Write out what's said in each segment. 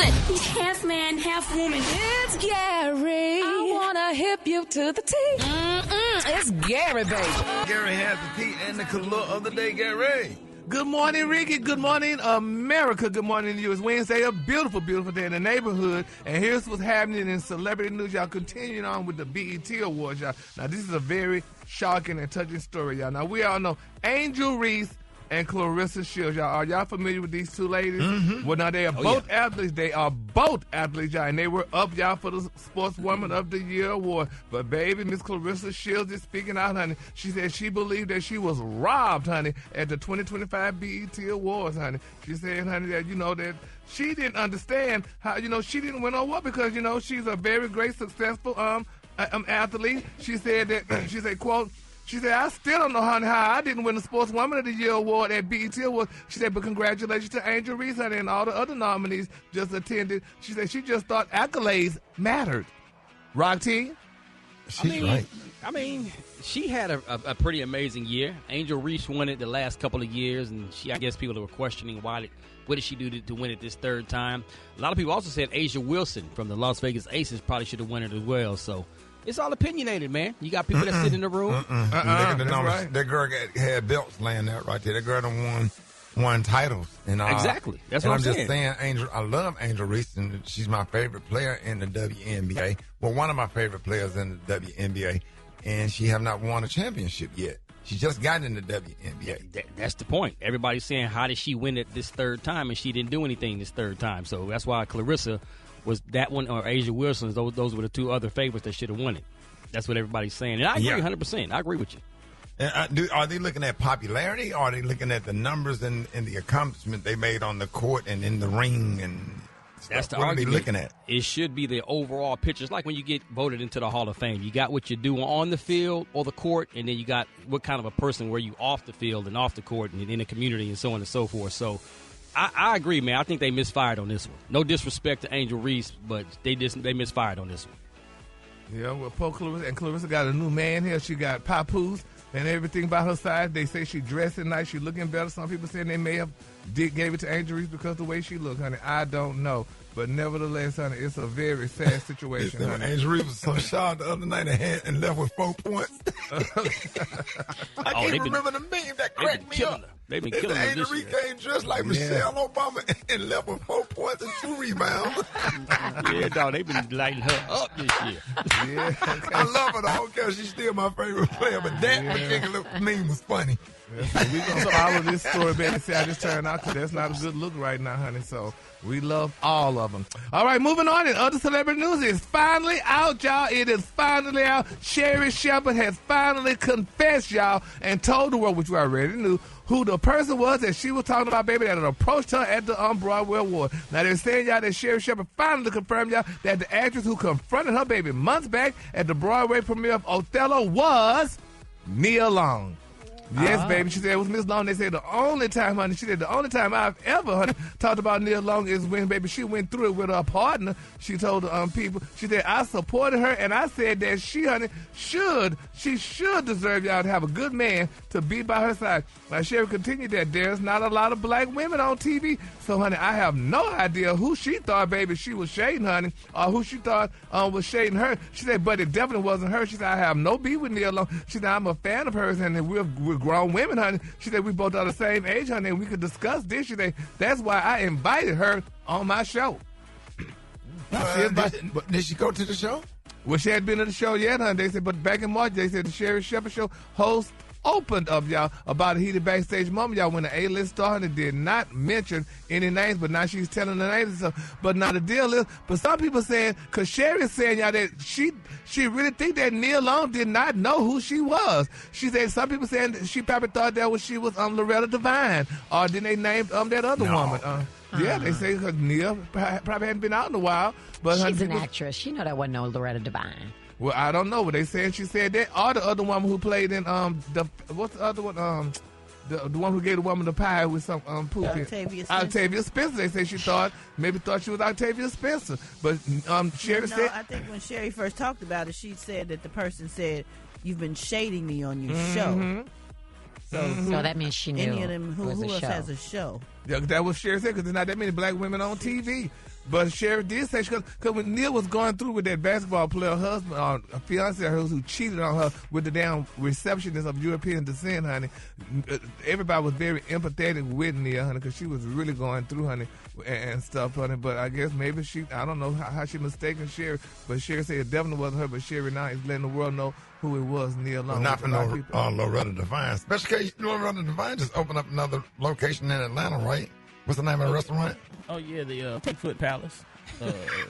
it. He's half man, half woman. It's Gary. I wanna hip you to the T. It's Gary, baby. Gary has the tea and the color of the day, Gary. Good morning, Rickey. Good morning, America. Good morning to you. It's Wednesday, a beautiful, beautiful day in the neighborhood. And here's what's happening in celebrity news, y'all. Continuing on with the BET Awards, y'all. Now, this is a very shocking and touching story, y'all. Now, we all know Angel Reese and Claressa Shields, y'all. Are y'all familiar with these two ladies? Mm-hmm. Well, now, they are both athletes. They are both athletes, y'all. And they were up, y'all, for the Sportswoman of the Year award. But, baby, Miss Claressa Shields is speaking out, honey. She said she believed that she was robbed, honey, at the 2025 BET Awards, honey. She said, honey, that, that she didn't understand how, she didn't win award because, she's a very great, successful athlete. She said that, she said, quote, she said, I still don't know, honey, how I didn't win the Sportswoman of the Year award at BET Awards. She said, but congratulations to Angel Reese, honey, and all the other nominees just attended. She said she just thought accolades mattered. Rock T? She's right. I mean, she had a pretty amazing year. Angel Reese won it the last couple of years, and I guess people were questioning what did she do to win it this third time. A lot of people also said Asia Wilson from the Las Vegas Aces probably should have won it as well, so it's all opinionated, man. You got people that sit in the room. Look at the numbers. Right. That girl had belts laying out right there. That girl done won titles. And, exactly. That's what I'm just saying, Angel. I love Angel Reese, and she's my favorite player in the WNBA. Well, one of my favorite players in the WNBA, and she have not won a championship yet. She just got in the WNBA. That's the point. Everybody's saying, how did she win it this third time, and she didn't do anything this third time. So that's why Claressa was that one, or Asia Wilson, those were the two other favorites that should have won it. That's what everybody's saying. And I agree 100%. I agree with you. And are they looking at popularity, or are they looking at the numbers and the accomplishment they made on the court and in the ring? And that's the what argument. Are they looking at? It should be the overall picture. It's like when you get voted into the Hall of Fame. You got what you do on the field or the court, and then you got what kind of a person were you off the field and off the court and in the community and so on and so forth. So I agree, man. I think they misfired on this one. No disrespect to Angel Reese, but they misfired on this one. Yeah, well, poor Claressa, and Claressa got a new man here. She got papoose and everything by her side. They say she dressing nice, she looking better. Some people saying they may have gave it to Angel Reese because of the way she looked, honey. I don't know. But nevertheless, honey, it's a very sad situation, honey. Angel Reese was so shy the other night and left with 4 points. I can't remember the meme that cracked me up. They've been killing her Angel this year. Reese came dressed like Michelle Obama and left with 4 points and 2 rebounds. Yeah, dog, they've been lighting her up this year. Yeah, okay. I love her. I don't care. She's still my favorite player, but that particular meme was funny. Yeah, so we're going to follow this story, baby, see how this turned out, because that's not a good look right now, honey. So we love all of them. All right, moving on. In other celebrity news, it's finally out, y'all. It is finally out. Sherri Shepherd has finally confessed, y'all, and told the world, which we already knew, who the person was that she was talking about, baby, that had approached her at the Broadway Award. Now, they're saying, y'all, that Sherri Shepherd finally confirmed, y'all, that the actress who confronted her baby months back at the Broadway premiere of Othello was Nia Long. Yes, baby. She said it was Miss Long. They said the only time, honey, she said the only time I've ever, honey, talked about Nia Long is when, baby, she went through it with her partner. She told the people, she said, I supported her, and I said that she, honey, should deserve y'all to have a good man to be by her side. Now, Sherri continued that there's not a lot of black women on TV, so, honey, I have no idea who she thought, baby, she was shading, honey, or who she thought was shading her. She said, but it definitely wasn't her. She said, I have no beef with Nia Long. She said, I'm a fan of hers, and we're grown women, honey. She said, we both are the same age, honey, and we could discuss this. She said, that's why I invited her on my show. Did she go to the show? Well, she hadn't been to the show yet, honey. They said, but back in March, they said the Sherri Shepherd show host opened up, y'all, about a heated backstage moment, y'all, when the A-list star, honey, did not mention any names, but now she's telling the names and stuff. But now the deal is, but some people saying, because Sherri is saying, y'all, that she really think that Nia Long did not know who she was. She said, some people saying that she probably thought that she was Loretta Devine, or then they named that other woman. Yeah, they say because Nia probably hadn't been out in a while. But she's an actress. You know that wasn't no Loretta Devine. Well, I don't know. But they said she said that. Or the other woman who played in what's the other one? The one who gave the woman the pie with some poop. Octavia Spencer. They say she maybe thought she was Octavia Spencer. But Sherri said, I think when Sherri first talked about it, she said that the person said, "You've been shading me on your show." So that means she knew. Any of them who else has a show? Yeah, that was Sherri said, because there's not that many black women on TV. But Sherry did say, because when Neil was going through with that basketball player husband, a fiance of hers who cheated on her with the damn receptionist of European descent, honey, everybody was very empathetic with Neil, honey, because she was really going through, honey, and stuff, honey. But I guess maybe I don't know how she mistaken Sherry, but Sherry said it definitely wasn't her, but Sherry now is letting the world know who it was, Neil. Well, not for Loretta Devine. Special case, Loretta Devine just opened up another location in Atlanta, right? What's the name of the restaurant? Oh, yeah, the Pigfoot Palace.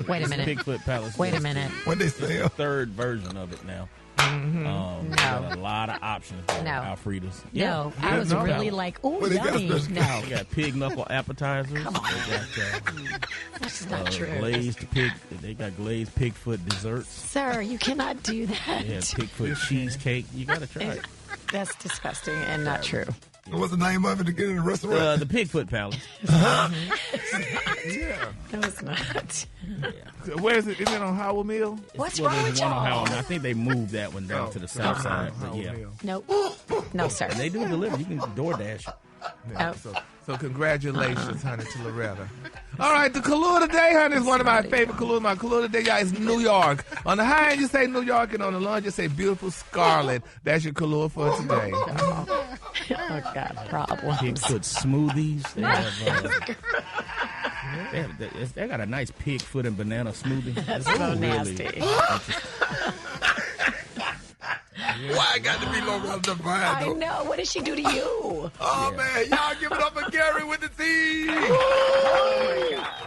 Wait a minute. Pigfoot Palace. Wait a minute. What they say? The third version of it now. Got a lot of options for Alfreda's. No, I was really like, ooh, yummy. No. They got pig knuckle appetizers. Come on. They got That's not true. They got glazed pigfoot desserts. Sir, you cannot do that. They have pigfoot cheesecake. You got to try it. That's disgusting and not true. What's the name of it to get in the restaurant? The Pigfoot Palace. Yeah. No, it's not. Where is it? Is it on Howell Mill? What's wrong with y'all? I think they moved that one down to the south side. But yeah. No, sir. And they do deliver. You can DoorDash it. Yeah, so congratulations, honey, to Loretta. All right, the Kahlua today, honey, is one of my favorite Kahlua. My Kahlua today, y'all, is New York. On the high end, you say New York, and on the low end, you say beautiful Scarlet. That's your Kahlua for today. Oh, God, problems. Pigfoot smoothies. They got a nice pigfoot and banana smoothie. That's so nasty. Why I got to be Loretta Devine, though? I know. What did she do to you? Oh, man. Y'all give it up for Gary with the T. Oh, my God.